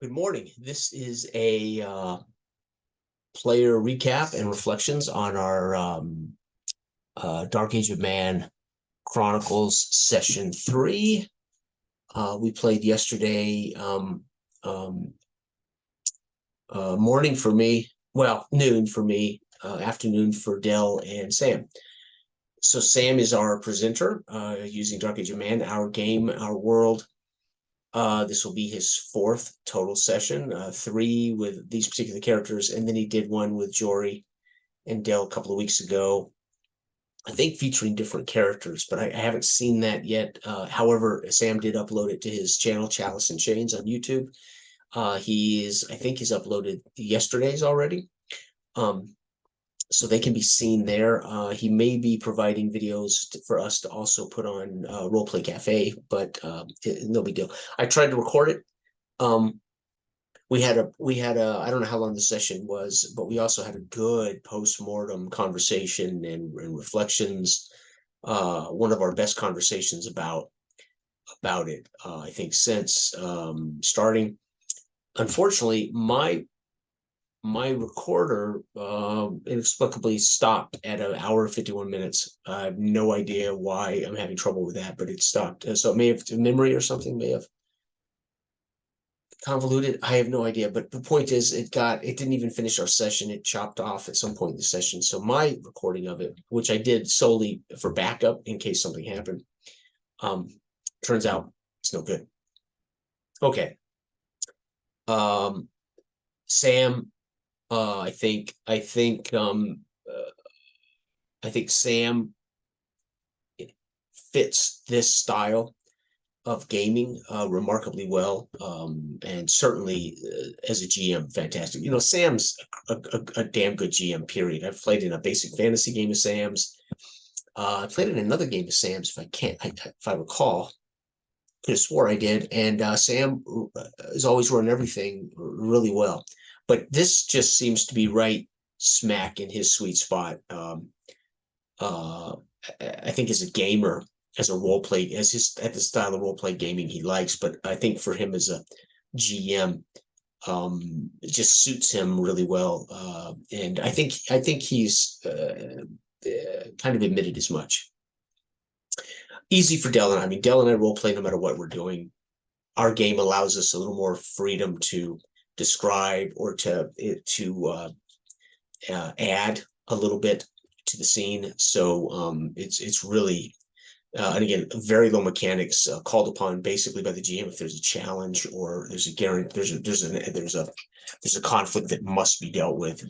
Good morning. This is a player recap and reflections on our Dark Age of Man Chronicles Session 3. We played yesterday um, morning for me, well, noon for me, afternoon for Dell and Sam. So Sam is our presenter using Dark Age of Man, our game, our world. This will be his fourth total session, three with these particular characters, and then he did one with Jory and Dell a couple of weeks ago, I think featuring different characters, but I haven't seen that yet. However, Sam did upload it to his channel, Chalice and Chains on YouTube. I think he's uploaded yesterday's already. So they can be seen there. He may be providing videos for us to also put on Roleplay Cafe, but no big deal. I tried to record it. We had a I don't know how long the session was, but we also had a good post-mortem conversation and reflections. One of our best conversations about it, I think, since starting. Unfortunately, my recorder inexplicably stopped at an hour 51 minutes. I have no idea why I'm having trouble with that, but it stopped. So it may have memory or something may have convoluted. I have no idea. But the point is it didn't even finish our session. It chopped off at some point in the session. So my recording of it, which I did solely for backup in case something happened, turns out it's no good. Okay. Sam, I think Sam fits this style of gaming remarkably well, and certainly as a GM, fantastic. You know, Sam's a damn good GM. Period. I've played in a basic fantasy game of Sam's. I played in another game of Sam's, if I recall. Could have swore I did, and Sam has always run everything really well. But this just seems to be right smack in his sweet spot. Uh, I think as a gamer, as a role play, at the style of role play gaming he likes, but I think for him as a GM, it just suits him really well. And I think he's kind of admitted as much. Easy for Dell and I. I mean, Dell and I role play no matter what we're doing. Our game allows us a little more freedom to describe or to add a little bit to the scene. So it's really and again, very low mechanics, called upon basically by the GM if there's a challenge or there's a guarantee, there's a conflict that must be dealt with.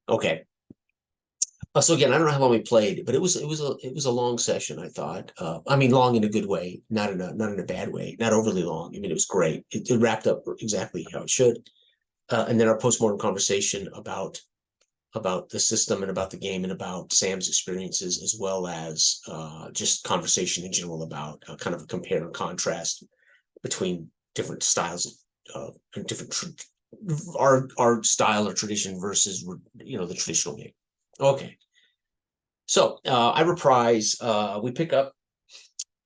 Okay. So again, I don't know how long we played, but it was a long session. I thought. I mean, long in a good way, not in a bad way, not overly long. I mean, it was great. It wrapped up exactly how it should. And then our postmortem conversation about the system and about the game and about Sam's experiences, as well as just conversation in general about kind of a compare and contrast between different styles and different our style or tradition versus the traditional game. Okay, so I reprise. We pick up.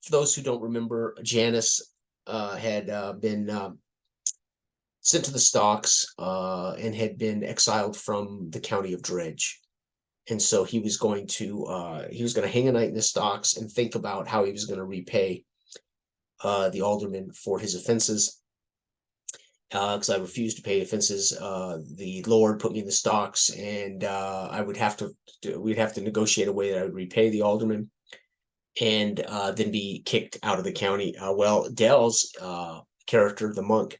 For those who don't remember, Janice had been sent to the stocks and had been exiled from the county of Dredge. And so he was going to hang a night in the stocks and think about how he was going to repay the alderman for his offenses. Because I refused to pay offenses, the Lord put me in the stocks, and we'd have to negotiate a way that I would repay the alderman, and then be kicked out of the county. Well, Dell's character, the monk,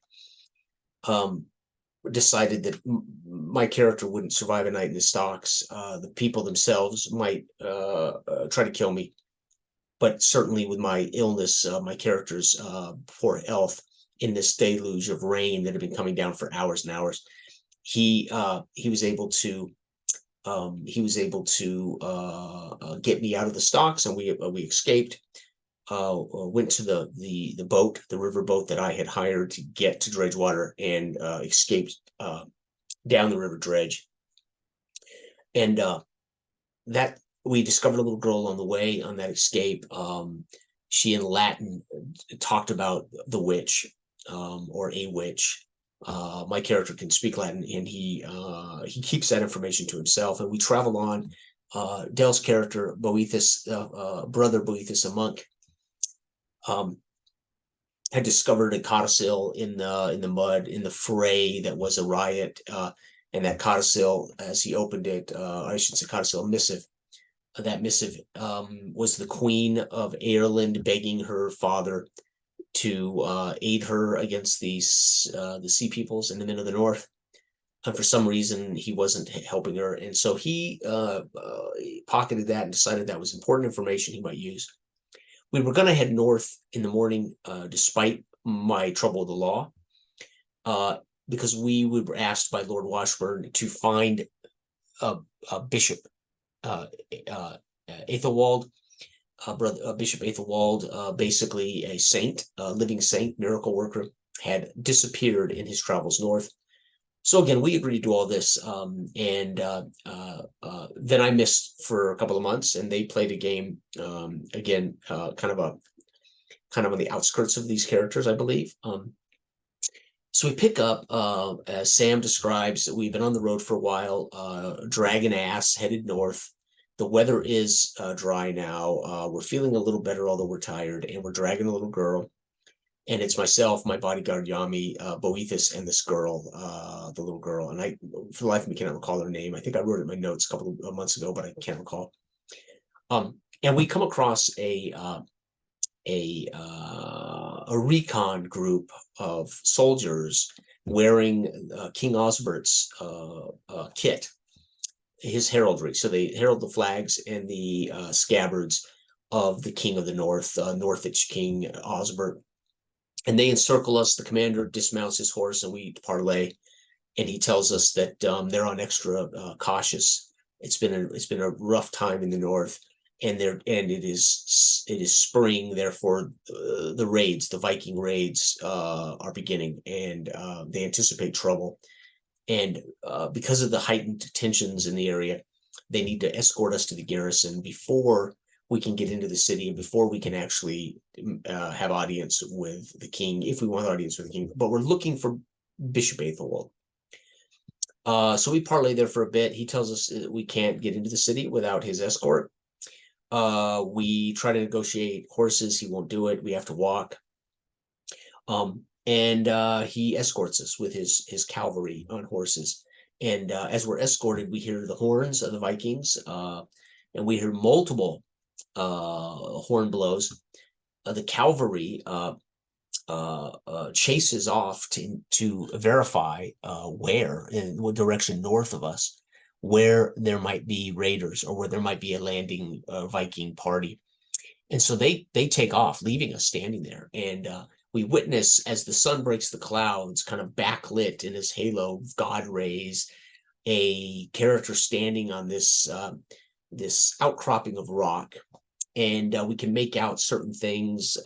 decided that my character wouldn't survive a night in the stocks. The people themselves might try to kill me, but certainly with my illness, my character's poor health in this deluge of rain that had been coming down for hours and hours, he was able to get me out of the stocks, and we escaped. Went to the boat, the river boat that I had hired to get to Dredgewater, and escaped down the river Dredge. And that we discovered a little girl on the way on that escape. She in Latin talked about the witch, or a witch, My character can speak Latin, and he keeps that information to himself. And we travel on. Dell's character, Boethus, brother Boethus, a monk, had discovered a codicil in the mud in the fray that was a riot. And that codicil, as he opened it, I shouldn't say codicil, missive. That missive was the Queen of Ireland begging her father to aid her against the Sea Peoples and the Men of the North. And for some reason, he wasn't helping her, and so he pocketed that and decided that was important information he might use. We were going to head north in the morning, despite my trouble with the law, because we were asked by Lord Washburn to find a bishop, Athelwald, Bishop Athelwald, basically a saint, a living saint, miracle worker, had disappeared in his travels north. So again, we agreed to do all this, and then I missed for a couple of months, and they played a game again, kind of on the outskirts of these characters, I believe. So we pick up, as Sam describes, we've been on the road for a while, dragging ass, headed north. The weather is dry now. We're feeling a little better, although we're tired, and we're dragging a little girl. And it's myself, my bodyguard Yami, Boethus, and this girl, the little girl. And I, for the life of me, cannot recall her name. I think I wrote it in my notes a couple of months ago, but I can't recall. And we come across a recon group of soldiers wearing King Osbert's kit, his heraldry. So they herald the flags and the scabbards of the King of the North, Northwich King Osbert. And they encircle us. The commander dismounts his horse, and we parlay. And he tells us that they're on extra cautious. It's been a rough time in the north, and it is spring. Therefore, the raids, the Viking raids, are beginning, and they anticipate trouble. And because of the heightened tensions in the area, they need to escort us to the garrison before we can get into the city and before we can actually have audience with the king, if we want audience with the king. But we're looking for Bishop Athelwald. So we parlay there for a bit. He tells us we can't get into the city without his escort. We try to negotiate horses. He won't do it. We have to walk. And he escorts us with his cavalry on horses. And as we're escorted, we hear the horns of the Vikings, and we hear multiple horn blows. The cavalry chases off to verify where, in what direction north of us, where there might be raiders or where there might be a landing Viking party. And so they take off, leaving us standing there. And we witness as the sun breaks the clouds, kind of backlit in his halo of God rays, a character standing on this outcropping of rock. And we can make out certain things,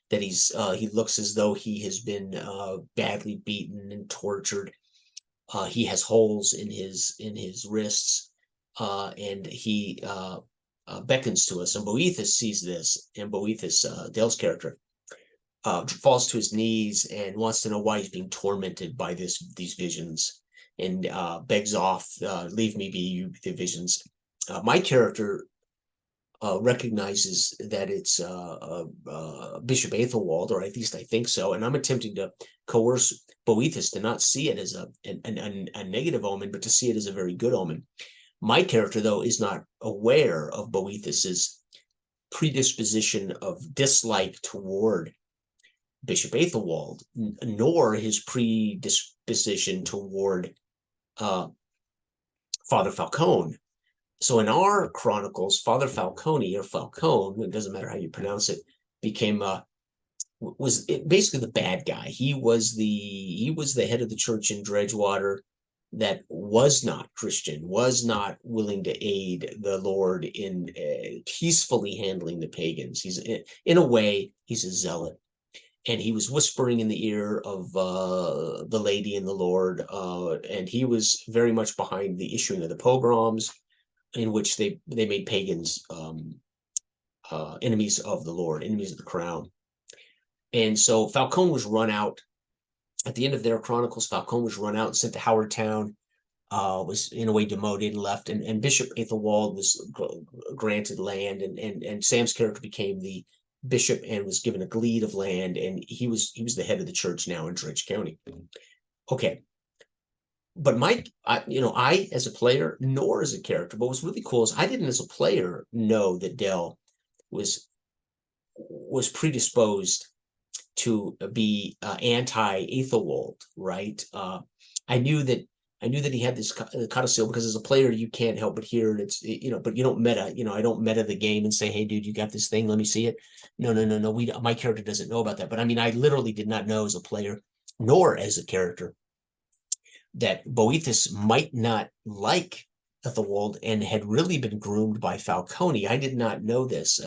that he looks as though he has been badly beaten and tortured. He has holes in his wrists, and he beckons to us. And Boethus sees this, and Boethus, Dale's character, falls to his knees and wants to know why he's being tormented by these visions, and begs off, leave me be, you the visions. My character recognizes that it's Bishop Athelwald, or at least I think so, and I'm attempting to coerce Boethus to not see it as a negative omen, but to see it as a very good omen. My character, though, is not aware of Boethus's predisposition of dislike toward Bishop Athelwald, nor his predisposition toward Father Falcone. So in our chronicles, Father Falcone, or Falcone, it doesn't matter how you pronounce it, was basically the bad guy. He was the head of the church in Dredgewater that was not Christian, was not willing to aid the Lord in peacefully handling the pagans. In a way, he's a zealot. And he was whispering in the ear of the lady and the Lord, and he was very much behind the issuing of the pogroms, in which they made pagans enemies of the Lord, enemies of the crown. And so Falcone was run out at the end of their chronicles, Falcone was run out and sent to Howard Town, was in a way demoted and left, and Bishop Athelwald was granted land, and Sam's character became the bishop and was given a glebe of land, and he was the head of the church now in Dredge County. Okay. But I as a player, nor as a character, but what's really cool is I didn't as a player know that Dell was predisposed to be anti-Athelwald, right? I knew that he had this codicil because as a player you can't help but hear it. It's but you don't meta. I don't meta the game and say, hey, dude, you got this thing, let me see it. No. My character doesn't know about that. But I mean, I literally did not know as a player, nor as a character, that Boethus might not like Ethelwald and had really been groomed by Falcone. I did not know this.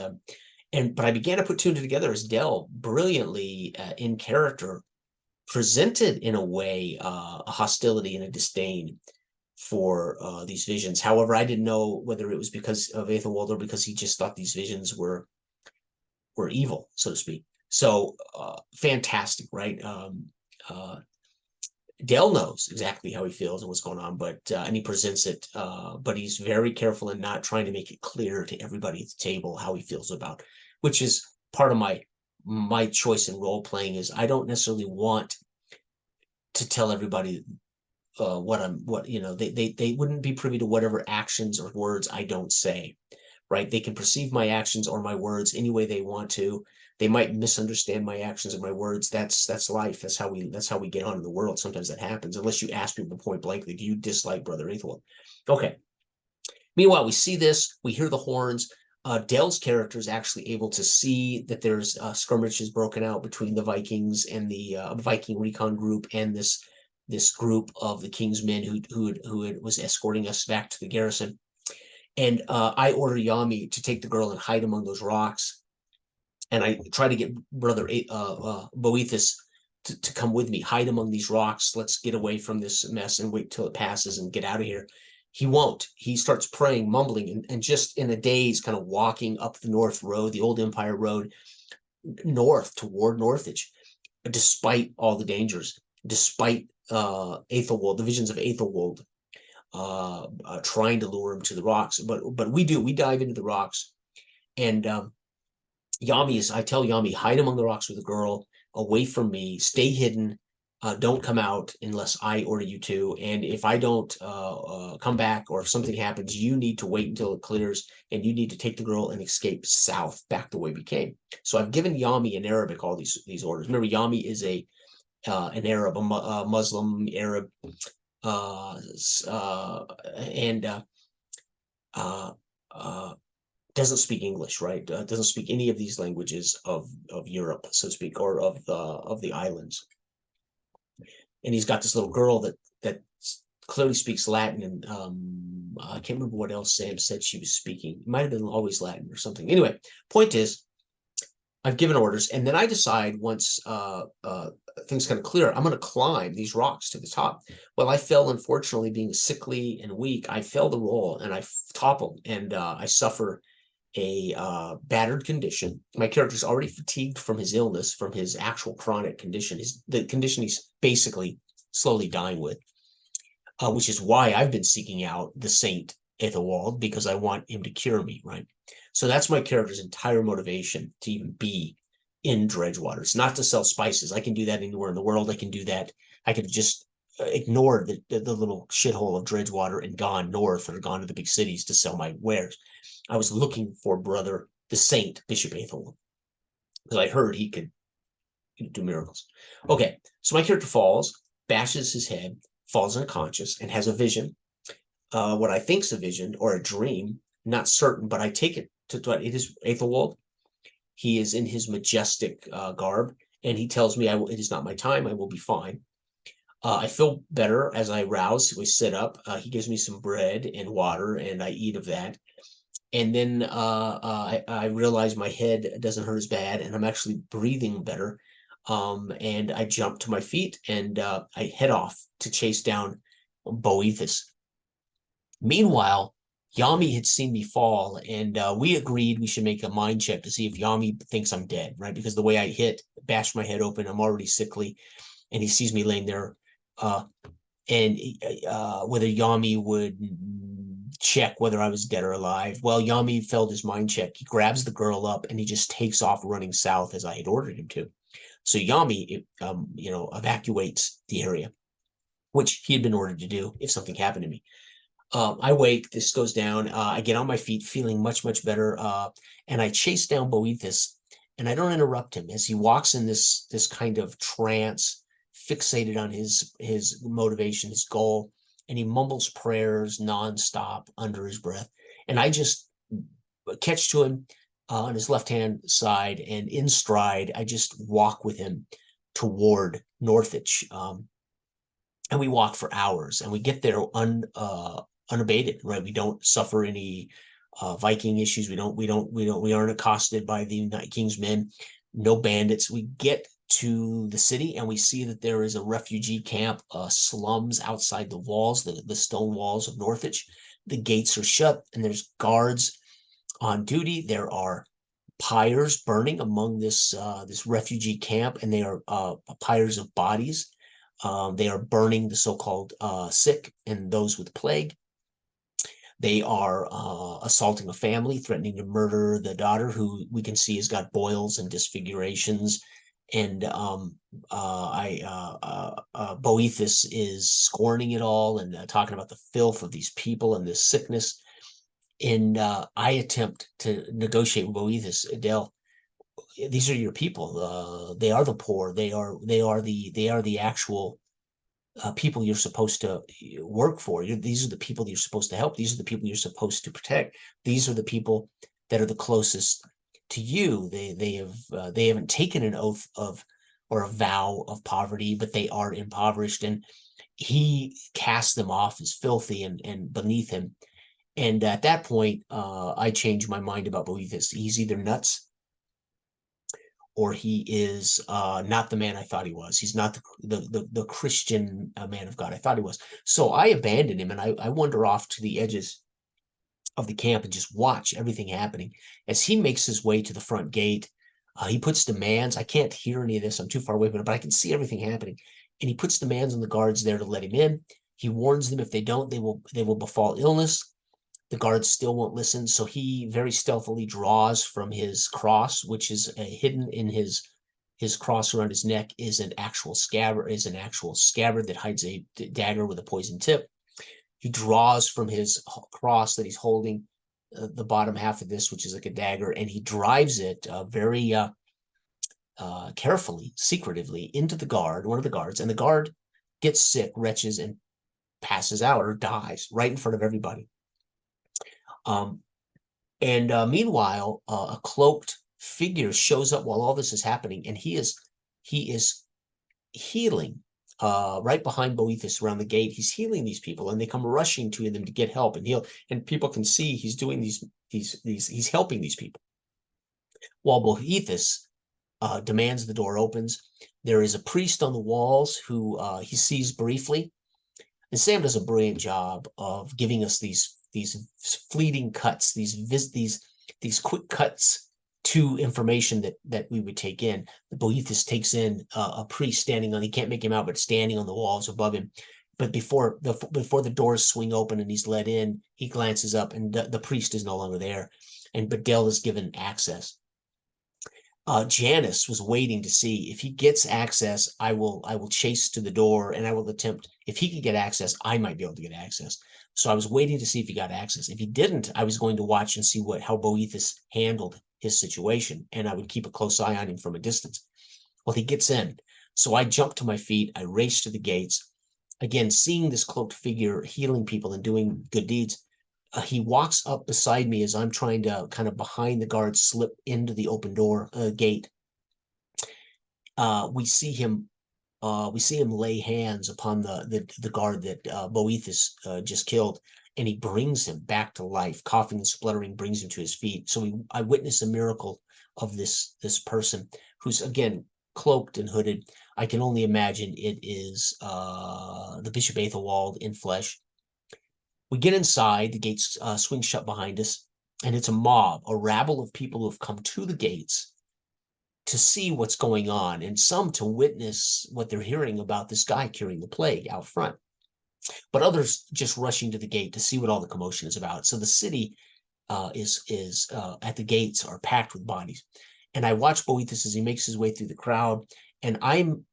But I began to put two and two together as Dell brilliantly in character presented in a way a hostility and a disdain for these visions. However, I didn't know whether it was because of Ethelwald or because he just thought these visions were evil, so to speak. So fantastic, right? Dell knows exactly how he feels and what's going on, but and he presents it, but he's very careful in not trying to make it clear to everybody at the table how he feels about, which is part of my choice in role playing. Is I don't necessarily want to tell everybody they wouldn't be privy to whatever actions or words I don't say, right? They can perceive my actions or my words any way they want to. They might misunderstand my actions and my words. That's life. That's how we get on in the world. Sometimes that happens, unless you ask people point blankly, do you dislike Brother Ethelwald? Okay. Meanwhile, we see this, we hear the horns. Dell's character is actually able to see that there's skirmishes broken out between the Vikings and the Viking recon group and this group of the king's men who was escorting us back to the garrison. And I order Yami to take the girl and hide among those rocks. And I try to get Brother Boethus to come with me, hide among these rocks. Let's get away from this mess and wait till it passes and get out of here. He won't. He starts praying, mumbling, and just in a daze, kind of walking up the North Road, the old Empire Road, north toward Northage, despite all the dangers, despite Athelwald, the visions of Athelwald, trying to lure him to the rocks. But we dive into the rocks, and I tell Yami, hide among the rocks with the girl, away from me, stay hidden, don't come out unless I order you to. And if I don't come back, or if something happens, you need to wait until it clears, and you need to take the girl and escape south, back the way we came. So I've given Yami in Arabic all these orders. Remember, Yami is an Arab, a Muslim Arab, and doesn't speak English, right? Doesn't speak any of these languages of Europe, so to speak, or of the islands. And he's got this little girl that clearly speaks Latin, and I can't remember what else Sam said she was speaking. It might have been always Latin or something. Anyway, point is, I've given orders, and then I decide once things kind of clear, I'm going to climb these rocks to the top. Well, I fell, unfortunately, being sickly and weak. I fell the roll and I toppled, and I suffer a battered condition. My character's already fatigued from his illness, from his actual chronic condition, the condition he's basically slowly dying with, which is why I've been seeking out the Saint Ethelwald, because I want him to cure me, right? So that's my character's entire motivation to even be in Dredgewater. It's not to sell spices. I can do that anywhere in the world. I can do that. I could just ignore the little shithole of Dredgewater and gone north, or gone to the big cities to sell my wares. I was looking for Brother the Saint, Bishop Athelwald, because I heard he could do miracles. Okay, so my character falls, bashes his head, falls unconscious, and has a vision. What I think's a vision or a dream, not certain, but I take it to what it is. Athelwald. He is in his majestic garb, and he tells me it is not my time. I will be fine. I feel better as I rouse. We sit up. He gives me some bread and water, and I eat of that. And then I realize my head doesn't hurt as bad, and I'm actually breathing better. And I jump to my feet, and I head off to chase down Boethus. Meanwhile, Yami had seen me fall, and we agreed we should make a mind check to see if Yami thinks I'm dead, right? Because the way I bashed my head open, I'm already sickly. and he sees me laying there, and whether Yami would check whether I was dead or alive. Well, Yami failed his mind check. He grabs the girl up and he just takes off running south as I had ordered him to. So Yami, evacuates the area, which he had been ordered to do if something happened to me. I wake, this goes down, I get on my feet feeling much, much better, and I chase down Boethus, and I don't interrupt him as he walks in this kind of trance, fixated on his motivation, his goal, and he mumbles prayers nonstop under his breath. And I just catch to him on his left-hand side, and in stride, I just walk with him toward Northwich. And we walk for hours, and we get there unabated, right? We don't suffer any Viking issues. We aren't accosted by the Night King's men. No bandits. We get to the city, and we see that there is a refugee camp, slums outside the walls, the stone walls of Northwich. The gates are shut, and there's guards on duty. There are pyres burning among this refugee camp, and they are pyres of bodies. They are burning the so-called sick and those with plague. They are assaulting a family, threatening to murder the daughter, who we can see has got boils and disfigurations. And Boethus is scorning it all and talking about the filth of these people and this sickness. And I attempt to negotiate with Boethus. Adele, these are your people. They are the poor. They are the actual people you're supposed to work for. These are the people that you're supposed to help. These are the people you're supposed to protect. These are the people that are the closest to you. They haven't taken an oath of or a vow of poverty, but they are impoverished. And he casts them off as filthy and beneath him. And at that point, I changed my mind about Boethus. He's either nuts or he is not the man I thought he was. He's not the Christian man of God I thought he was. So I abandoned him, and I wander off to the edges of the camp and just watch everything happening. As he makes his way to the front gate, he puts demands. I can't hear any of this. I'm too far away from it, but I can see everything happening. And he puts demands on the guards there to let him in. He warns them if they don't, they will befall illness. The guards still won't listen, so he very stealthily draws from his cross, which is hidden in his cross around his neck, is an actual scabbard that hides a dagger with a poison tip. He draws from his cross that he's holding the bottom half of this, which is like a dagger, and he drives it very carefully, secretively into one of the guards, and the guard gets sick, retches, and passes out or dies right in front of everybody. Meanwhile, a cloaked figure shows up while all this is happening, and he is healing right behind Boethus around the gate. He's healing these people, and they come rushing to him to get help and heal. And people can see he's doing he's helping these people. While Boethus demands the door opens, there is a priest on the walls who he sees briefly. And Sam does a brilliant job of giving us these fleeting cuts, these quick cuts to information that we would take in. The Boethus takes in a priest standing on, he can't make him out, but standing on the walls above him. But before the doors swing open and he's let in, he glances up, and the priest is no longer there. But Dell is given access. Janice was waiting to see if he gets access. I will chase to the door, and I will attempt. If he could get access, I might be able to get access. So I was waiting to see if he got access. If he didn't, I was going to watch and see how Boethus handled his situation, and I would keep a close eye on him from a distance. Well, he gets in, so I jump to my feet. I race to the gates. Again, seeing this cloaked figure healing people and doing good deeds. He walks up beside me as I'm trying to kind of behind the guard slip into the open door gate. We see him lay hands upon the guard that Boethus just killed, and he brings him back to life, coughing and spluttering, brings him to his feet. So I witness a miracle of this person who's, again, cloaked and hooded. I can only imagine it is the Bishop Aethelwald in flesh. We get inside, the gates swing shut behind us, and it's a mob, a rabble of people who have come to the gates to see what's going on, and some to witness what they're hearing about this guy curing the plague out front. But others just rushing to the gate to see what all the commotion is about. So the city is at the gates are packed with bodies. And I watch Boethus as he makes his way through the crowd. And I'm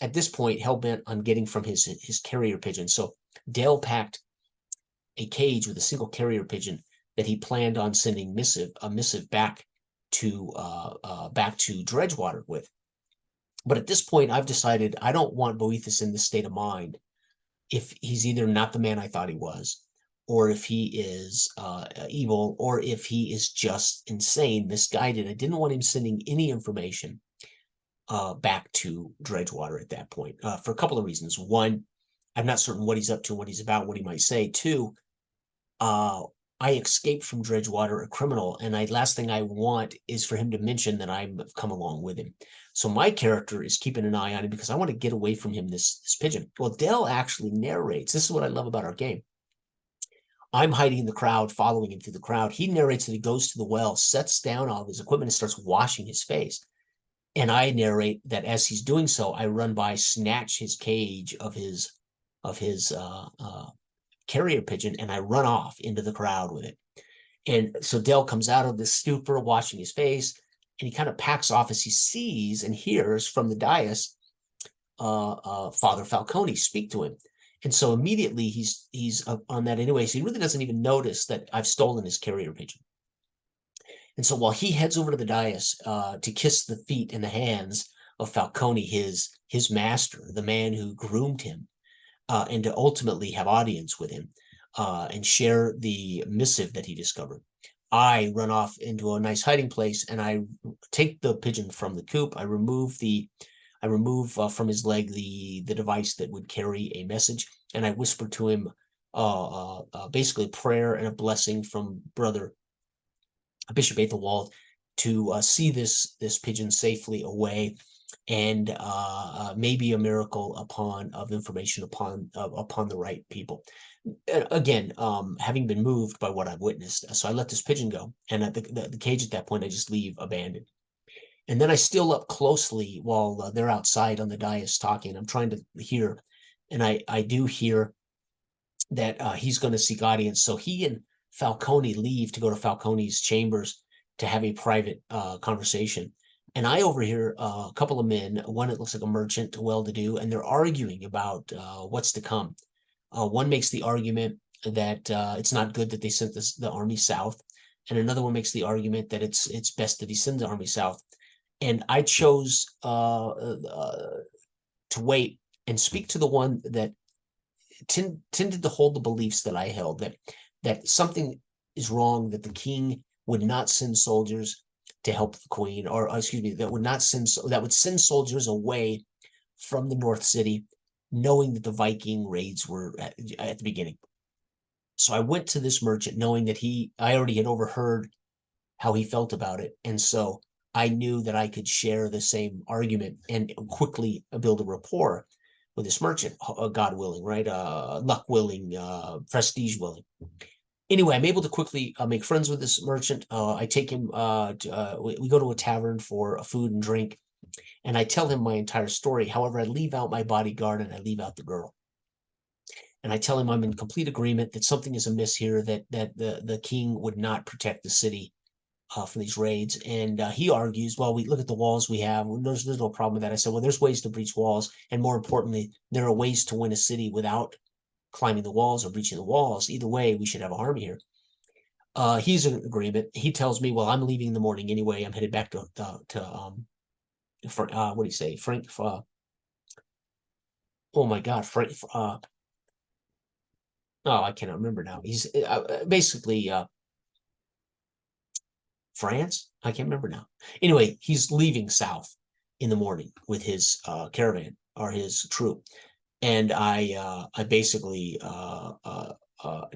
at this point hell-bent on getting from his carrier pigeon. So Dale packed a cage with a single carrier pigeon that he planned on sending a missive back to Dredgewater with. But at this point, I've decided I don't want Boethus in this state of mind if he's either not the man I thought he was, or if he is evil, or if he is just insane, misguided. I didn't want him sending any information back to Dredgewater at that point for a couple of reasons. One, I'm not certain what he's up to, what he's about, what he might say. Two, I escaped from Dredgewater a criminal, and last thing I want is for him to mention that I've come along with him. So my character is keeping an eye on him because I want to get away from him, this pigeon. Well, Dell actually narrates. This is what I love about our game. I'm hiding in the crowd, following him through the crowd. He narrates that he goes to the well, sets down all of his equipment, and starts washing his face. And I narrate that as he's doing so, I run by, snatch his cage of his carrier pigeon, and I run off into the crowd with it. And so Dell comes out of the stupor, washing his face, and he kind of packs off as he sees and hears from the dais Father Falcone speak to him. And so immediately he's on that anyway. So he really doesn't even notice that I've stolen his carrier pigeon. And so while he heads over to the dais to kiss the feet and the hands of Falcone, his master, the man who groomed him, and to ultimately have audience with him and share the missive that he discovered, I run off into a nice hiding place, and I take the pigeon from the coop. I remove from his leg the device that would carry a message, and I whisper to him basically a prayer and a blessing from Brother Bishop Athelwald to see this pigeon safely away, and maybe a miracle of information upon the right people. Again, having been moved by what I've witnessed, so I let this pigeon go, and at the cage at that point I just leave abandoned. And then I still up closely while they're outside on the dais talking. I'm trying to hear, and I do hear that he's going to seek audience. So he and Falcone leave to go to Falcone's chambers to have a private conversation. And I overhear a couple of men, one that looks like a merchant, well-to-do, and they're arguing about what's to come. One makes the argument that it's not good that they sent the army south, and another one makes the argument that it's best that he sends the army south. And I chose to wait and speak to the one that tended to hold the beliefs that I held, that something is wrong, that the king would not send soldiers to help the queen, or excuse me, that would send soldiers away from the North City, knowing that the Viking raids were at the beginning. So I went to this merchant knowing that I already had overheard how he felt about it. And so I knew that I could share the same argument and quickly build a rapport with this merchant, God willing, right? Luck willing, prestige willing. Anyway, I'm able to quickly make friends with this merchant. I take him, we go to a tavern for food and drink, and I tell him my entire story. However, I leave out my bodyguard and I leave out the girl. And I tell him I'm in complete agreement that something is amiss here, that the king would not protect the city from these raids. And he argues, well, we look at the walls we have. There's no problem with that. I said, well, there's ways to breach walls. And more importantly, there are ways to win a city without climbing the walls or breaching the walls. Either way, we should have an army here. He's in agreement. He tells me, well, I'm leaving in the morning anyway. I'm headed back to what do you say? Frank, oh my God, Frank, oh, I cannot remember now. He's basically France? I can't remember now. Anyway, he's leaving south in the morning with his caravan or his troop. And I basically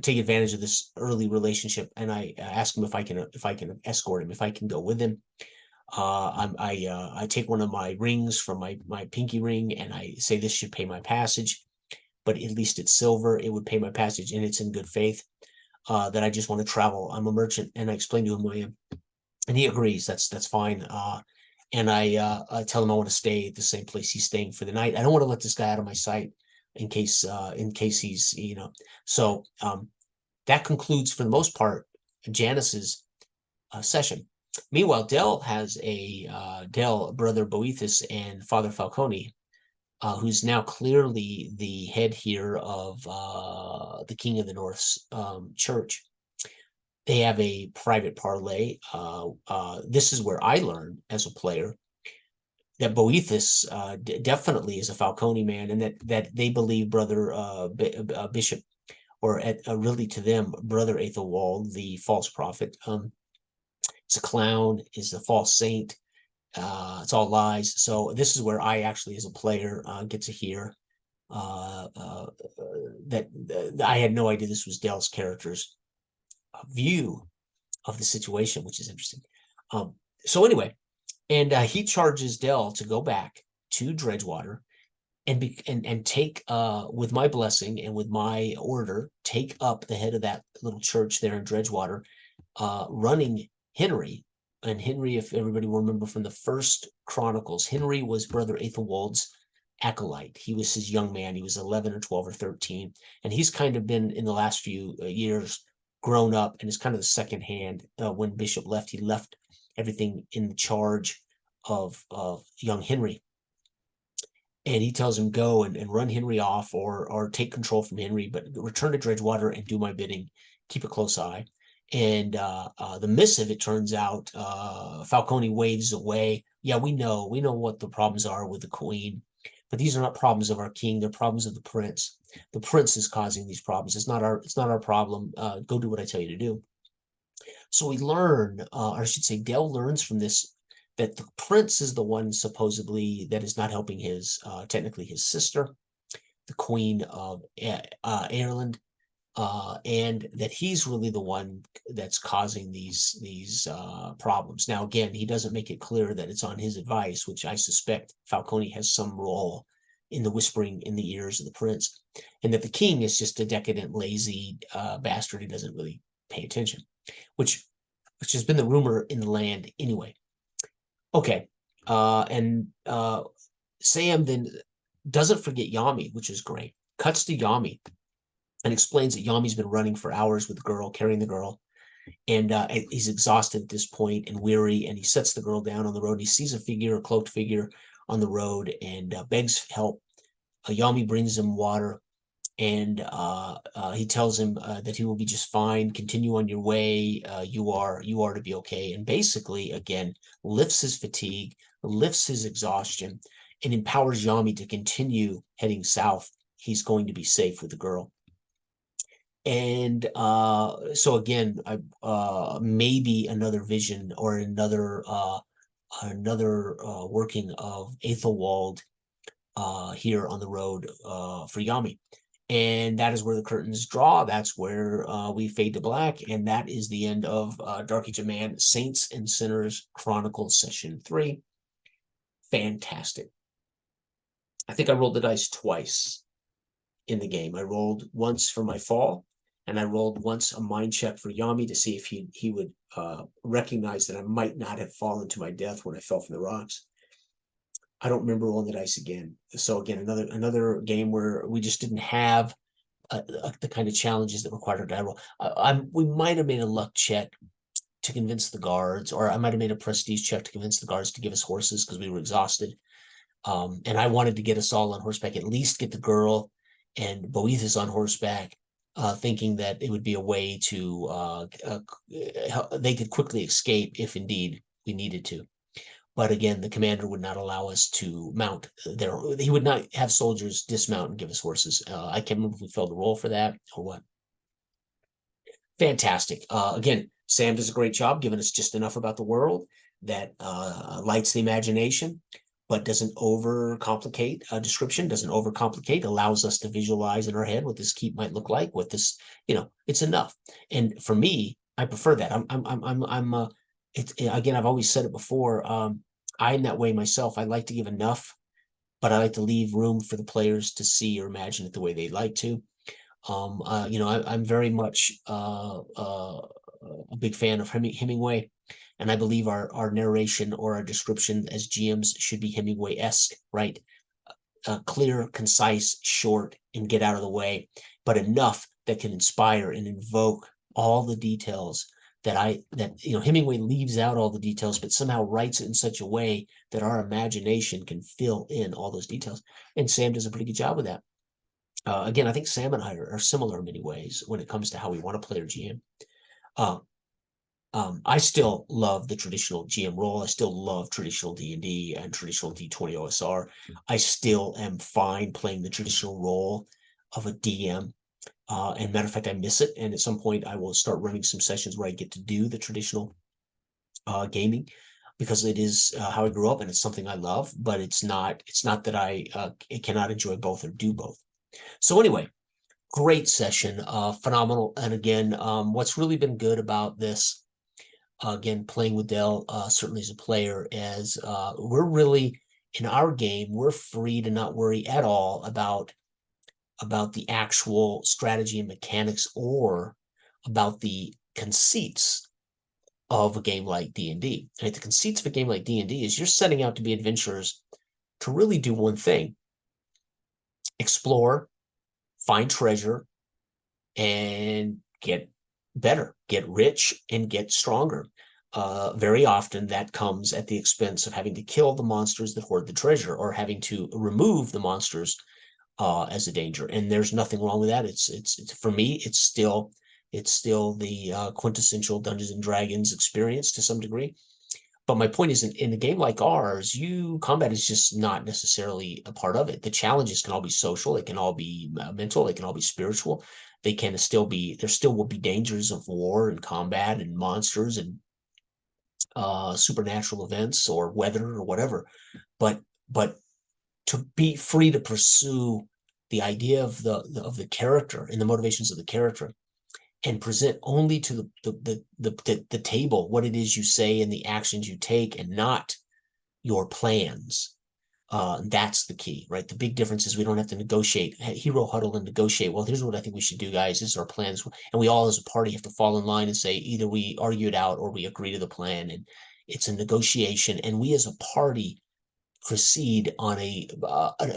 take advantage of this early relationship, and I ask him if I can escort him, if I can go with him. I take one of my rings from my pinky ring, and I say this should pay my passage, but at least it's silver. It would pay my passage, and it's in good faith. That I just want to travel. I'm a merchant, and I explain to him who I am, and he agrees. That's fine. and I tell him I want to stay at the same place he's staying for the night. I don't want to let this guy out of my sight in case he's, you know. So that concludes for the most part Janice's session. Meanwhile, Dell, brother Boethus, and Father Falcone, who's now clearly the head here of the King of the North's church. They have a private parlay. This is where I learned as a player that Boethus definitely is a Falcone man, and that they believe Brother Bishop, or really to them, Brother Ethelwald, the false prophet, is a clown, is a false saint. It's all lies. So this is where I actually, as a player, get to hear that I had no idea this was Dell's character's view of the situation, which is interesting. So anyway, and he charges Dell to go back to Dredgewater and take, with my blessing and with my order, take up the head of that little church there in Dredgewater, running Henry. And Henry, if everybody will remember from the first Chronicles, Henry was Brother Ethelwald's acolyte. He was his young man. He was 11 or 12 or 13. And he's kind of been, in the last few years, grown up and is kind of the second hand. When Bishop left, he left everything in the charge of young Henry. And he tells him, go and run Henry off, or take control from Henry, but return to Dredgewater and do my bidding. Keep a close eye. And the missive, it turns out, Falcone waves away. Yeah, we know what the problems are with the queen, but these are not problems of our king. They're problems of the prince. The prince is causing these problems. It's not our problem. Go do what I tell you to do. So we learn, or I should say, Dell learns from this, that the prince is the one supposedly that is not helping his, technically his sister, the Queen of Ireland, and that he's really the one that's causing these problems. Now, again, he doesn't make it clear that it's on his advice, which I suspect Falcone has some role in the whispering in the ears of the prince, and that the king is just a decadent, lazy bastard who doesn't really pay attention, which has been the rumor in the land anyway. Okay, and Sam then doesn't forget Yami, which is great. Cuts to Yami and explains that Yami's been running for hours with the girl, carrying the girl, and he's exhausted at this point and weary, and he sets the girl down on the road. He sees a cloaked figure on the road, and begs help. Yami brings him water, and he tells him that he will be just fine. Continue on your way. You are to be okay. And basically, again, lifts his fatigue, lifts his exhaustion, and empowers Yami to continue heading south. He's going to be safe with the girl. And so again, maybe another vision, or another working of Ethelwald here on the road for Yami. And that is where the curtains draw. That's where we fade to black. And that is the end of Dark Age of Man, Saints and Sinners Chronicles Session 3. Fantastic. I think I rolled the dice twice in the game. I rolled once for my fall, and I rolled once a mind check for Yami to see if he would recognize that I might not have fallen to my death when I fell from the rocks. I don't remember rolling the dice again. So again, another game where we just didn't have the kind of challenges that required a die roll. We might have made a luck check to convince the guards, or I might have made a prestige check to convince the guards to give us horses because we were exhausted. And I wanted to get us all on horseback, at least get the girl and Boethus on horseback, thinking that it would be a way to they could quickly escape if indeed we needed to. But again, the commander would not allow us to mount he would not have soldiers dismount and give us horses. I can't remember if we failed to roll for that or what. Fantastic. Again, Sam does a great job giving us just enough about the world that lights the imagination, but doesn't overcomplicate a description, doesn't overcomplicate, allows us to visualize in our head what this keep might look like, what this, it's enough. And for me, I prefer that. Again, I've always said it before. I'm that way myself. I like to give enough, but I like to leave room for the players to see or imagine it the way they'd like to. I'm very much a big fan of Hemingway, And I believe our narration or our description as GMs should be Hemingway-esque, right? Clear, concise, short, and get out of the way, but enough that can inspire and invoke all the details that Hemingway leaves out all the details, but somehow writes it in such a way that our imagination can fill in all those details. And Sam does a pretty good job with that. Again, I think Sam and I are similar in many ways when it comes to how we want to play our GM. I still love the traditional GM role. I still love traditional D&D and traditional D20 OSR. I still am fine playing the traditional role of a DM. And matter of fact, I miss it. And at some point, I will start running some sessions where I get to do the traditional gaming, because it is how I grew up and it's something I love. But it's not that I cannot enjoy both or do both. So anyway, great session, phenomenal. And again, what's really been good about this, again, playing with Dell, certainly as a player, as we're really, in our game, we're free to not worry at all about the actual strategy and mechanics, or about the conceits of a game like D&D. And the conceits of a game like D&D is you're setting out to be adventurers to really do one thing: explore, find treasure, and get better, get rich, and get stronger. Very often that comes at the expense of having to kill the monsters that hoard the treasure, or having to remove the monsters as a danger. And there's nothing wrong with that. It's for me, it's still the quintessential Dungeons and Dragons experience to some degree. But my point is, in a game like ours, combat is just not necessarily a part of it. The challenges can all be social, they can all be mental, they can all be spiritual. They can still be, there still will be dangers of war and combat and monsters and supernatural events or weather or whatever. But to be free to pursue the idea of the character and the motivations of the character, and present only to the table what it is you say and the actions you take, and not your plans. That's the key, right? The big difference is we don't have to negotiate, hero huddle and negotiate. Well, here's what I think we should do, guys. This is our plans. And we all as a party have to fall in line and say, either we argue it out or we agree to the plan. And it's a negotiation. And we as a party proceed on a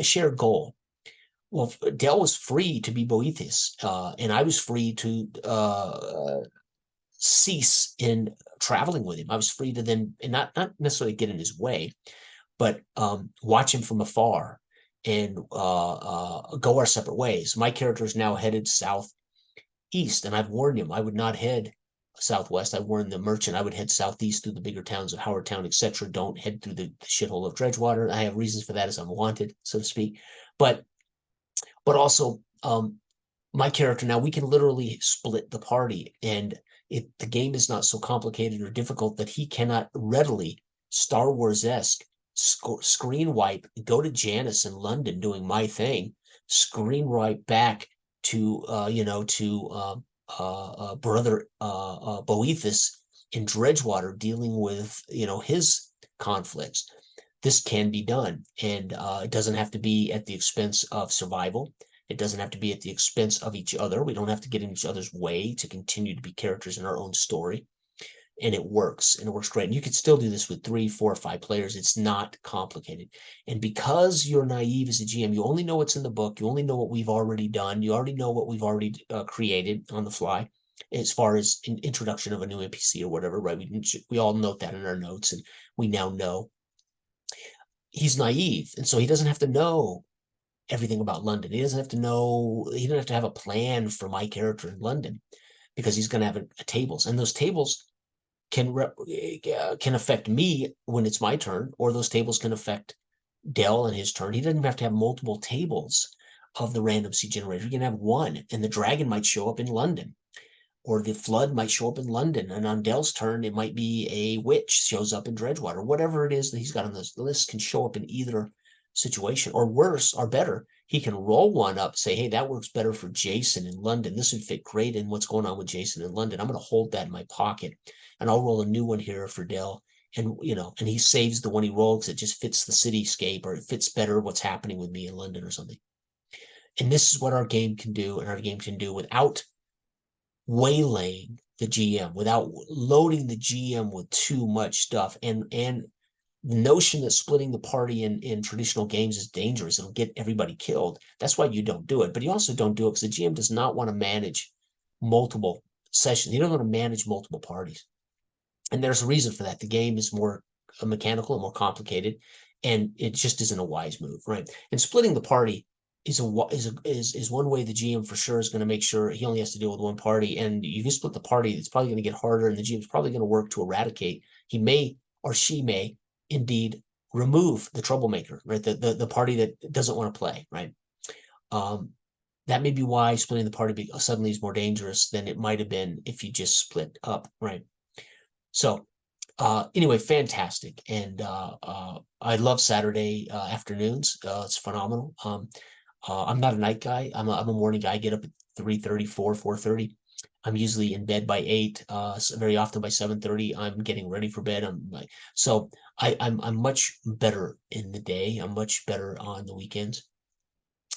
shared goal. Well, Dell was free to be Boethus, and I was free to cease in traveling with him. I was free to then, and not necessarily get in his way, but watch him from afar and go our separate ways. My character is now headed southeast, and I've warned him I would not head southwest. I warned the merchant I would head southeast through the bigger towns of Howardtown, etc. Don't head through the shithole of Dredgewater. I have reasons for that, as I'm wanted, so to speak. But also, my character now, we can literally split the party, and the game is not so complicated or difficult that he cannot readily Star Wars-esque screen wipe, go to Janice in London doing my thing, screen wipe back to brother Boethus in Dredgewater dealing with his conflicts. This can be done, and it doesn't have to be at the expense of survival. It doesn't have to be at the expense of each other. We don't have to get in each other's way to continue to be characters in our own story. And it works, and it works great. And you can still do this with 3, 4, or 5 players. It's not complicated. And because you're naive as a GM, you only know what's in the book. You only know what we've already done. You already know what we've already created on the fly, as far as an introduction of a new NPC or whatever, right? We all note that in our notes, and we now know. He's naive, and so he doesn't have to know everything about London. He doesn't have to have a plan for my character in London, because he's going to have a tables, and those tables can affect me when it's my turn, or those tables can affect Dell in his turn. He doesn't have to have multiple tables of the random seed generator. He can have one, and the dragon might show up in London, or the flood might show up in London, and on Dell's turn, it might be a witch shows up in Dredgewater. Whatever it is that he's got on this list can show up in either situation, or worse, or better, he can roll one up, say, hey, that works better for Jason in London. This would fit great in what's going on with Jason in London. I'm going to hold that in my pocket, and I'll roll a new one here for Dell. And, and he saves the one he rolled because it just fits the cityscape, or it fits better what's happening with me in London or something. And this is what our game can do, and our game can do without waylaying the GM without loading the GM with too much stuff. And the notion that splitting the party in traditional games is dangerous. It'll get everybody killed. That's why you don't do it. But you also don't do it because the GM does not want to manage multiple sessions. He doesn't want to manage multiple parties. And there's a reason for that. The game is more mechanical and more complicated, and it just isn't a wise move, right? And splitting the party is one way the GM for sure is going to make sure he only has to deal with one party. And you can split the party, it's probably going to get harder, and the GM is probably going to work to eradicate. He may or she may indeed remove the troublemaker, right? The party that doesn't want to play, right? That may be why splitting the party suddenly is more dangerous than it might have been if you just split up, right? So anyway, fantastic. And I love Saturday afternoons. It's phenomenal. I'm not a night guy. I'm a morning guy. I get up at 3:30, 4:30. I'm usually in bed by 8. So very often by 7:30, I'm getting ready for bed. I'm much better in the day. I'm much better on the weekends.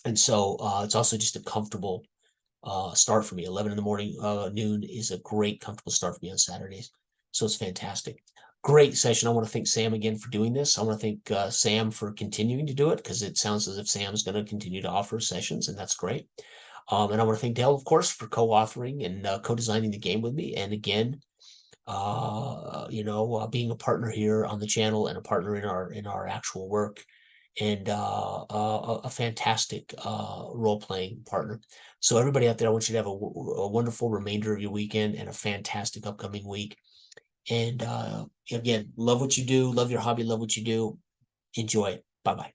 And so it's also just a comfortable start for me. 11 in the morning, noon is a great, comfortable start for me on Saturdays. So it's fantastic. Great session. I want to thank Sam again for doing this. I want to thank Sam for continuing to do it, because it sounds as if Sam's going to continue to offer sessions, and that's great. And I want to thank Dale, of course, for co-authoring and co-designing the game with me. And again, being a partner here on the channel and a partner in our actual work, and a fantastic role-playing partner. So everybody out there, I want you to have a wonderful remainder of your weekend and a fantastic upcoming week. And again, love what you do, love your hobby, love what you do. Enjoy it. Bye-bye.